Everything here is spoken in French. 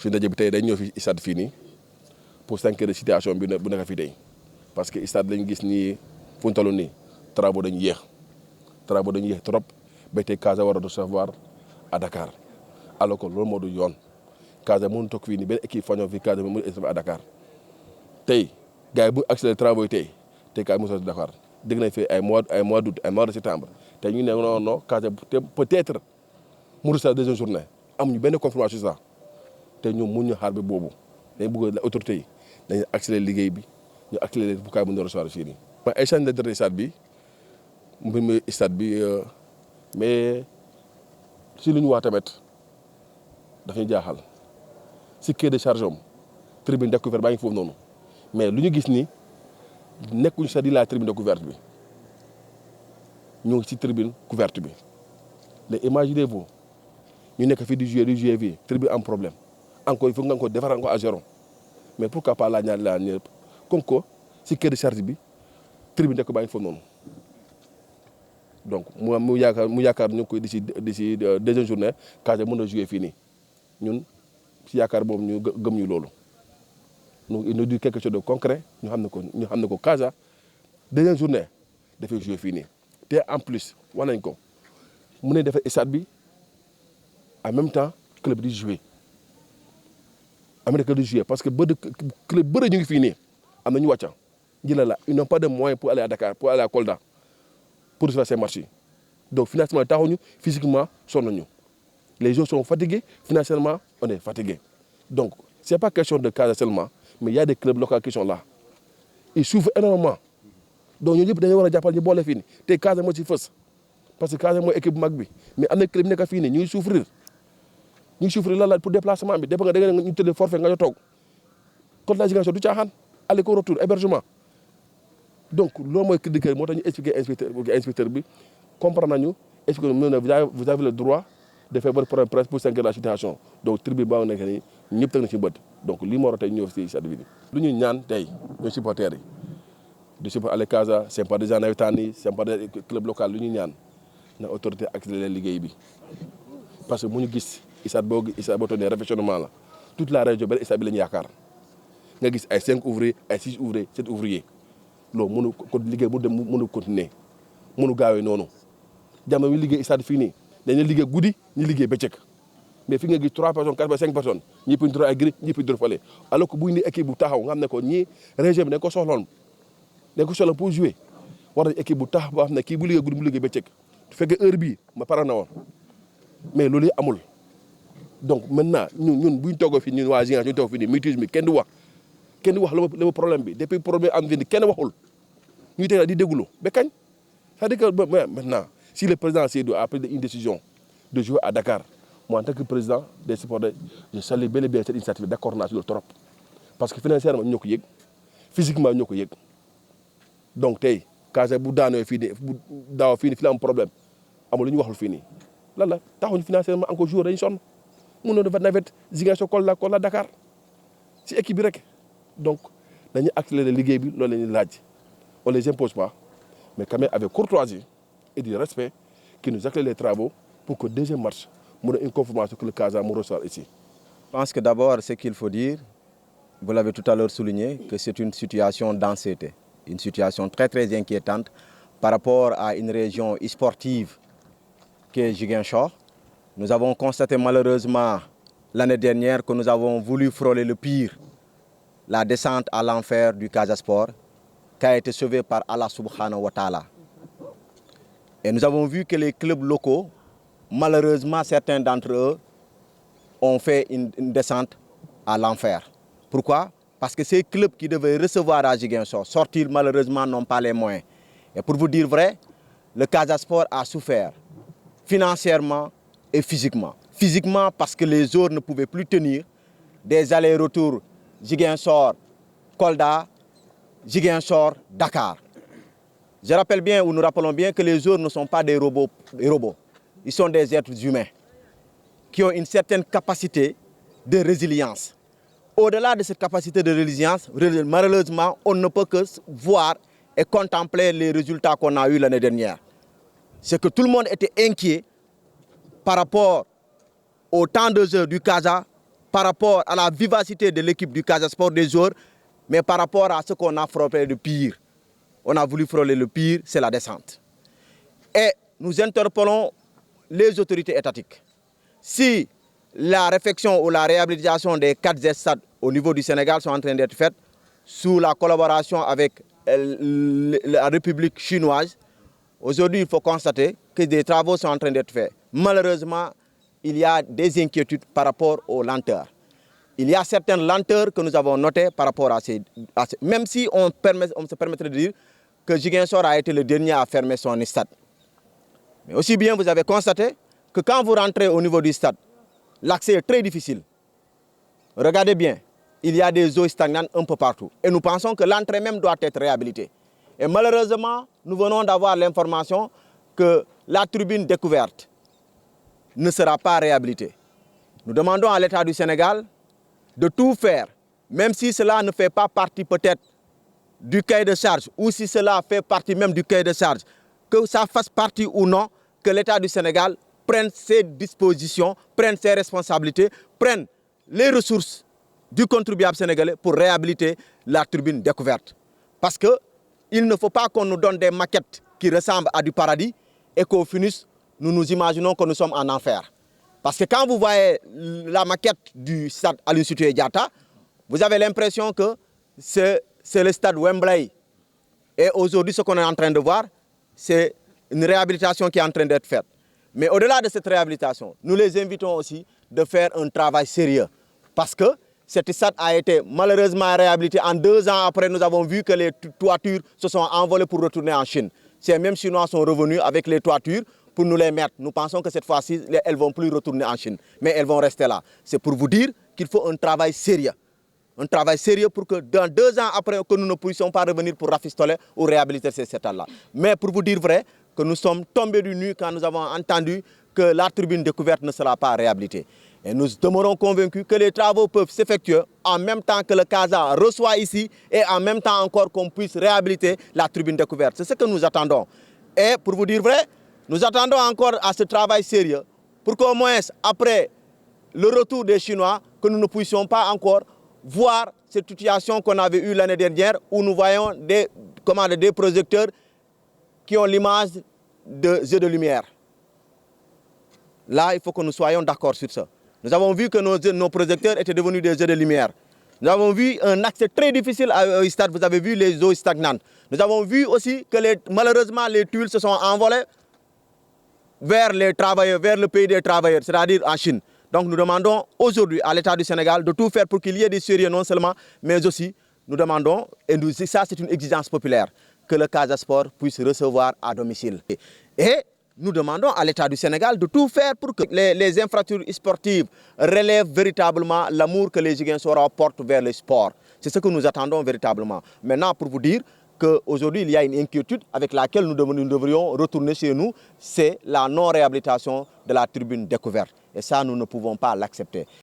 fi ndaje bi tey dañ ñëw fi stade fii nii pour s'inquiéter de situation bi bu nekk fii tey parce que stade lañu gis nii fu ñu toll nii travaux dañu yéex trop ba tey Casa war a recevoir à Dakar alors que loolu moo du yoon Casa mënu toog fii nii benn équipe fañoo fii Casa mënu recevoir à Dakar tey gars yi bu accéléré travaux yi tey Casa mënu recevoir Dakar dégg nañ fi ay mois d'août ay mois de septembre tey ñu ne non Casa peut-être mu recevoir deuxième journée amuñu benn confirmation sur ça te ñoom mun ñu xaar bi boobu dañ bëgg autorité yi dañuy accéléré liggéey bi ñu accéléré bu kaay bu ñu recevoir fii nii. mooy ay change de stade bi mbir mi stade bi mais si lu ñu wax tamit daf ñu jaaxal si quai de charge am tribune découverte baa ngi foofu noonu mais lu ñu gis ni nekkuñu sa di la tribune découverte bi ñu ngi si tribune couverte bi léegi imaginez-vous ñu nekk fii di jouer fii tribune am problème encore il faut nga ko defaraat ko à zéro mais pourquoi pas la ñëpp comme que si quai de charge bi tribune découverte baa ngi foofu noonu donc mu yaakaar ñu ngi koy d'ici deuxième journée Casa mën a jouer fii nii ñun si yaakaar boobu ñu gëm ñu loolu donc il nous dit quelque chose de concret ñu xam ne ko Casa deuxième journée dafay jouer fii nii te en plus wax nañ ko mu ne defar stade bi en même temps club di jouer Amérique di jouer parce que club bëri ñu ngi fii nii am na ñu wàcca jëla la ils n'ont pas de moyens pour aller à Dakar pour aller à Kolda pour faire ces matchs donc financièrement taxuñu physiquement sonn nañu les joueurs sont fatigués financièrement on est fatigué donc c'est pas question de Casa seulement mais il y a des clubs locaux qui sont là ils souffrent énormément donc ñooñu ñëpp dañoo war a jàppal ñu boole fii nii te Casa moo ci fës parce que Casa mooy équipe bu mag bi mais am na club yi nekk fii nii ñuy souffrir la pour déplacement bi dépend nga da nga ñu tëddee forfait nga ñu toog kon la Ziguinchor du caaxaan aller ko retour hébergement donc loolu mooy critique moo tax ñu expliquer inspecteur bi comprendre nañu expliquer vous avez le droit de faire votre point de presse pour s'inquiéter de la situation donc tribune baa nekk nii ñëpp teg na ci bët donc lii moo war a tey ñëw si stade bi lu ñu ñaan tey ñooy supporters yi du supporter ale Casa sympathisants navétanes yi sympathisants club local lu ñu ñaan na autorité accéléré liggéey bi parce que mu ñu gis stade boo tonnee réfectionnement la toute la région benn stade bi la ñu yaakaar nga gis ay 5 ouvriers ay 6 ouvriers 7 ouvriers loolu mënu ko liggéey mu dem mënu continuer mënu gaawee noonu jamono yu liggéey stade fii nii dañuy liggéey guddi ñu liggéey bëccëg mais fi nga gis 3 personnes 4 personnes 5 personnes ñëpp ñu dóor ay gris ñëpp ñu dóor fale alors que bu ñu équipe bu taxaw nga xam ne ko ñii région bi dañ ko soxla pour jouer war nañ équipe bu taxaw boo xam ne kii bu liggéey guddi mu liggéey bëccëg su fekkee heure bii ma pare na woon mais loolu amul donc maintenant ñun bu ñu toogoo fii ñun waa Ziguinchor ñu toog fii nii mutuelle mi kenn du wax la problème bi depuis problème am fi kenn waxul ñuy teel di déglu ba kañ c'est-à-dire que maintenant si le président Seydou a pris une décision de jouer à Dakar moi en tant que président des supporters je salue bel et bien cette initiative d'accord naa ci loolu trop parce que financièrement ñoo ko yëg physiquement ñoo ko yëg donc tey Casa bu daanoo fii nii bu daaw fii nii fi la am problème amul lu ñu waxul fii nii lan la taxuñu financièrement encore joueur dañu sonn mun na dafa navette Ziguinchor Kolda Dakar ci équipe bi rek donc dañuy accélérer liggéey bi loolu la ñuy laaj on les impose pas mais quand même avec courtoisie et du respect qui nous accélère les travaux pour que deuxième match mu ne une confirmation que le Casa mu ressort ici. Je pense que d'abord ce qu'il faut dire, vous l'avez tout à l'heure souligné, que c'est une situation d'anxiété, une situation très très inquiétante par rapport à une région sportive qui est Ziguinchor. Nous avons constaté malheureusement l'année dernière que nous avons voulu frôler le pire, la descente à l'enfer du Casa Sport, qui a été sauvé par Allah subhanahu wa ta'ala. Et nous avons vu que les clubs locaux, malheureusement certains d'entre eux, ont fait une descente à l'enfer. Pourquoi? Parce que ces clubs qui devaient recevoir à Ziguinchor, sortir malheureusement n'ont pas les moyens. Et pour vous dire vrai, le Casa Sport a souffert financièrement et physiquement. Physiquement parce que les joueurs ne pouvaient plus tenir des allers-retours Ziguinchor, Kolda, Ziguinchor, Dakar. Je rappelle bien, ou nous rappelons bien que les joueurs ne sont pas des robots. Ils sont des êtres humains qui ont une certaine capacité de résilience. Au-delà de cette capacité de résilience, malheureusement, on ne peut que voir et contempler les résultats qu'on a eus l'année dernière. C'est que tout le monde était inquiet par rapport au temps de jeu du Casa par rapport à la vivacité de l'équipe du Casa Sport, des joueurs, mais par rapport à ce qu'on a frôlé de pire. On a voulu frôler le pire, c'est la descente. Et nous interpellons les autorités étatiques. Si la réfection ou la réhabilitation des 4 stades au niveau du Sénégal sont en train d'être faites sous la collaboration avec la République chinoise, aujourd'hui il faut constater que des travaux sont en train d'être faits. Malheureusement, il y a des inquiétudes par rapport aux lenteurs. Il y a certaines lenteurs que nous avons notées par rapport à ces... Même si on se permettrait de dire que Ziguinchor a été le dernier à fermer son stade. Mais aussi bien, vous avez constaté que quand vous rentrez au niveau du stade, l'accès est très difficile. Regardez bien, il y a des eaux stagnantes un peu partout. Et nous pensons que l'entrée même doit être réhabilitée. Et malheureusement, nous venons d'avoir l'information que la tribune découverte ne sera pas réhabilitée. Nous demandons à l'État du Sénégal de tout faire, même si cela ne fait pas partie peut-être du cahier de charge, ou si cela fait partie même du cahier de charge, que ça fasse partie ou non, que l'État du Sénégal prenne ses dispositions, prenne ses responsabilités, prenne les ressources du contribuable sénégalais pour réhabiliter la tribune découverte. Parce qu'il ne faut pas qu'on nous donne des maquettes qui ressemblent à du paradis et qu'au finisse, nous nous imaginons que nous sommes en enfer. Parce que quand vous voyez la maquette du stade Aline Sitoé Diatta, vous avez l'impression que c'est le stade Wembley. Et aujourd'hui, ce qu'on est en train de voir, c'est une réhabilitation qui est en train d'être faite. Mais au-delà de cette réhabilitation, nous les invitons aussi de faire un travail sérieux. Parce que cet stade a été malheureusement réhabilité. En 2 ans après, nous avons vu que les toitures se sont envolées pour retourner en Chine. Ces mêmes Chinois sont revenus avec les toitures pour nous les mettre. Nous pensons que cette fois-ci, elles ne vont plus retourner en Chine, mais elles vont rester là. C'est pour vous dire qu'il faut un travail sérieux. Un travail sérieux pour que dans 2 ans après, que nous ne puissions pas revenir pour rafistoler ou réhabiliter ces stades-là. Mais pour vous dire vrai, que nous sommes tombés du nu quand nous avons entendu que la tribune découverte ne sera pas réhabilitée. Et nous demeurons convaincus que les travaux peuvent s'effectuer en même temps que le CASA reçoit ici et en même temps encore qu'on puisse réhabiliter la tribune découverte. C'est ce que nous attendons. Et pour vous dire vrai, nous attendons encore à ce travail sérieux pour qu'au moins après le retour des Chinois, que nous ne puissions pas encore voir cette situation qu'on avait eue l'année dernière où nous voyons des projecteurs qui ont l'image de jeux de lumière. Là, il faut que nous soyons d'accord sur ça. Nous avons vu que nos projecteurs étaient devenus des jeux de lumière. Nous avons vu un accès très difficile au stade. Vous avez vu les eaux stagnantes. Nous avons vu aussi que malheureusement les tuiles se sont envolées vers les travailleurs, vers le pays des travailleurs, c'est-à-dire en Chine. Donc nous demandons aujourd'hui à l'État du Sénégal de tout faire pour qu'il y ait des sérieux non seulement, mais aussi nous demandons, et ça c'est une exigence populaire, que le Casa Sport puisse recevoir à domicile. Et nous demandons à l'État du Sénégal de tout faire pour que les infrastructures sportives relèvent véritablement l'amour que les Ziguinchorois portent vers le sport. C'est ce que nous attendons véritablement. Maintenant, pour vous dire qu'aujourd'hui, il y a une inquiétude avec laquelle nous devrions retourner chez nous, c'est la non-réhabilitation de la tribune découverte. Et ça, nous ne pouvons pas l'accepter.